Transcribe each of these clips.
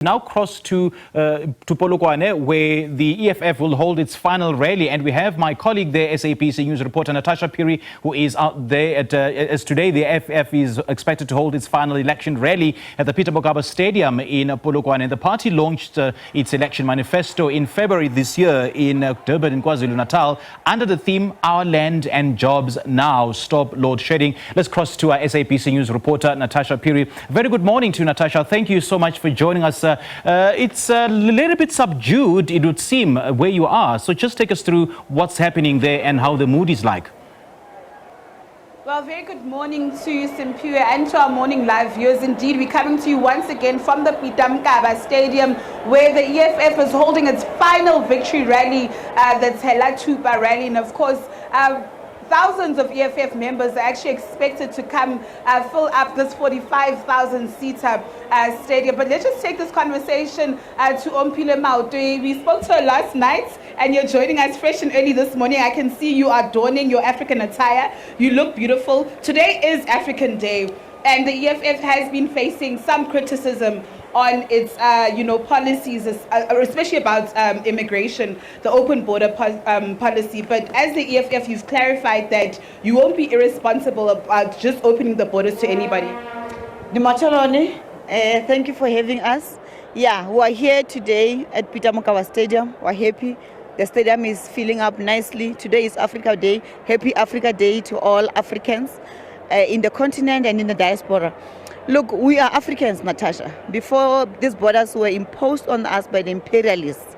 Now cross to Polokwane, where the EFF will hold its final rally, and we have my colleague there, SABC News reporter Natasha Phiri, who is out there as today the EFF is expected to hold its final election rally at the Peter Mokaba Stadium in Polokwane. The party launched its election manifesto in February this year in Durban in KwaZulu-Natal under the theme "Our Land and Jobs Now, Stop Load Shedding." Let's cross to our SABC News reporter Natasha Phiri. Very good morning to you, Natasha. Thank you so much for joining us. It's a little bit subdued, it would seem, where you are. So just take us through what's happening there and how the mood is like. Well, very good morning to you, Simpiwe, and to our morning live viewers. Indeed, we're coming to you once again from the Peter Mokaba Stadium, where the EFF is holding its final victory rally, the Tela Tupa rally. And of course, thousands of EFF members are actually expected to come fill up this 45,000-seater stadium. But let's just take this conversation to Ompile Mautwe. We spoke to her last night, and you're joining us fresh and early this morning. I can see you are donning your African attire. You look beautiful. Today is African Day, and the EFF has been facing some criticism on its, policies, especially about immigration, the open border policy. But as the EFF, you've clarified that you won't be irresponsible about just opening the borders to anybody. Thank you for having us. Yeah, we're here today at Peter Mokaba Stadium. We're happy. The stadium is filling up nicely. Today is Africa Day. Happy Africa Day to all Africans in the continent and in the diaspora. Look, we are Africans, Natasha. Before these borders were imposed on us by the imperialists,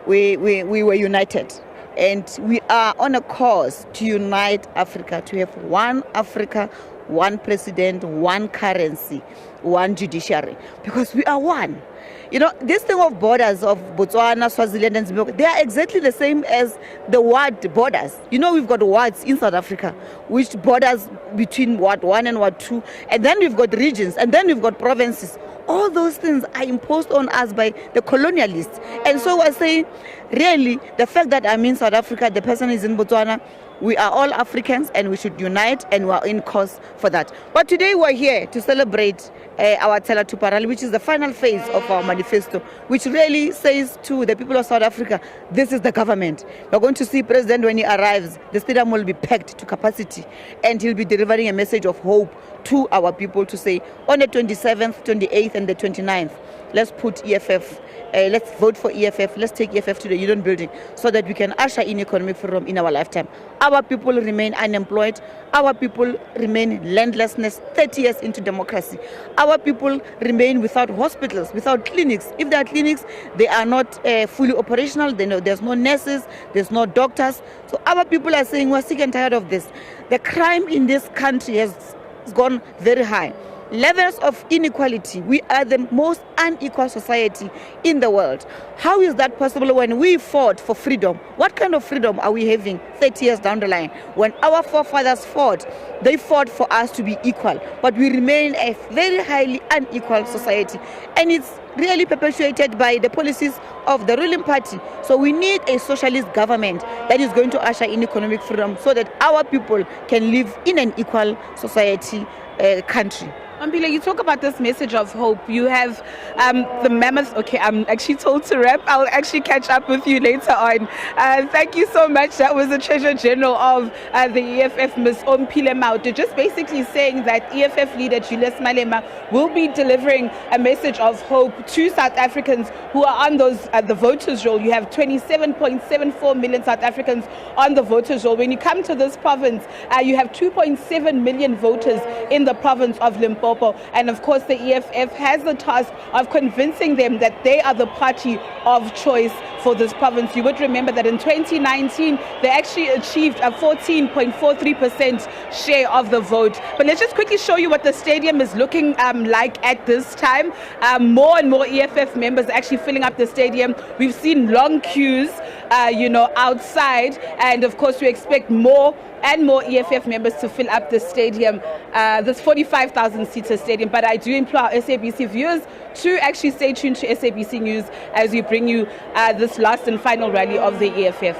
we were united. And we are on a course to unite Africa, to have one Africa, one president, one currency, one judiciary, because we are one. You know, this thing of borders of Botswana, Swaziland, and Zimbabwe, they are exactly the same as the word borders. You know, we've got words in South Africa, which borders between Ward 1 and Ward 2, and then we've got regions, and then we've got provinces. All those things are imposed on us by the colonialists. And so we're saying, really, the fact that I'm in South Africa, the person is in Botswana, we are all Africans and we should unite, and we're in cause for that. But today we're here to celebrate our Tela Tupa rally, which is the final phase of our manifesto, which really says to the people of South Africa, this is the government. We're going to see President when he arrives. The stadium will be packed to capacity, and he'll be delivering a message of hope to our people to say, on the 27th, 28th, and the 29th, let's put EFF, let's vote for EFF, let's take EFF to the Union building so that we can usher in economic freedom in our lifetime. Our people remain unemployed. Our people remain landlessness 30 years into democracy. Our people remain without hospitals, without clinics. If there are clinics, they are not fully operational. There's no nurses, there's no doctors. So our people are saying we're sick and tired of this. The crime in this country has gone very high. Levels of inequality. We are the most unequal society in the world. How is that possible when we fought for freedom? What kind of freedom are we having 30 years down the line? When our forefathers fought, they fought for us to be equal, but we remain a very highly unequal society. And it's really perpetuated by the policies of the ruling party. So we need a socialist government that is going to usher in economic freedom so that our people can live in an equal society country. Ompile, you talk about this message of hope. You have the mammoth. Okay, I'm actually told to wrap. I'll actually catch up with you later on. Thank you so much. That was the Treasurer General of the EFF, Ms. Ompile Mautwe, just basically saying that EFF leader Julius Malema will be delivering a message of hope to South Africans who are on the voters' roll. You have 27.74 million South Africans on the voters' roll. When you come to this province, you have 2.7 million voters in the province of Limpopo. And of course, the EFF has the task of convincing them that they are the party of choice for this province. You would remember that in 2019, they actually achieved a 14.43% share of the vote. But let's just quickly show you what the stadium is looking like at this time. More and more EFF members are actually filling up the stadium. We've seen long queues, outside. And of course, we expect more and more EFF members to fill up the stadium, this 45,000-seater stadium. But I do implore SABC viewers to actually stay tuned to SABC News as we bring you this last and final rally of the EFF.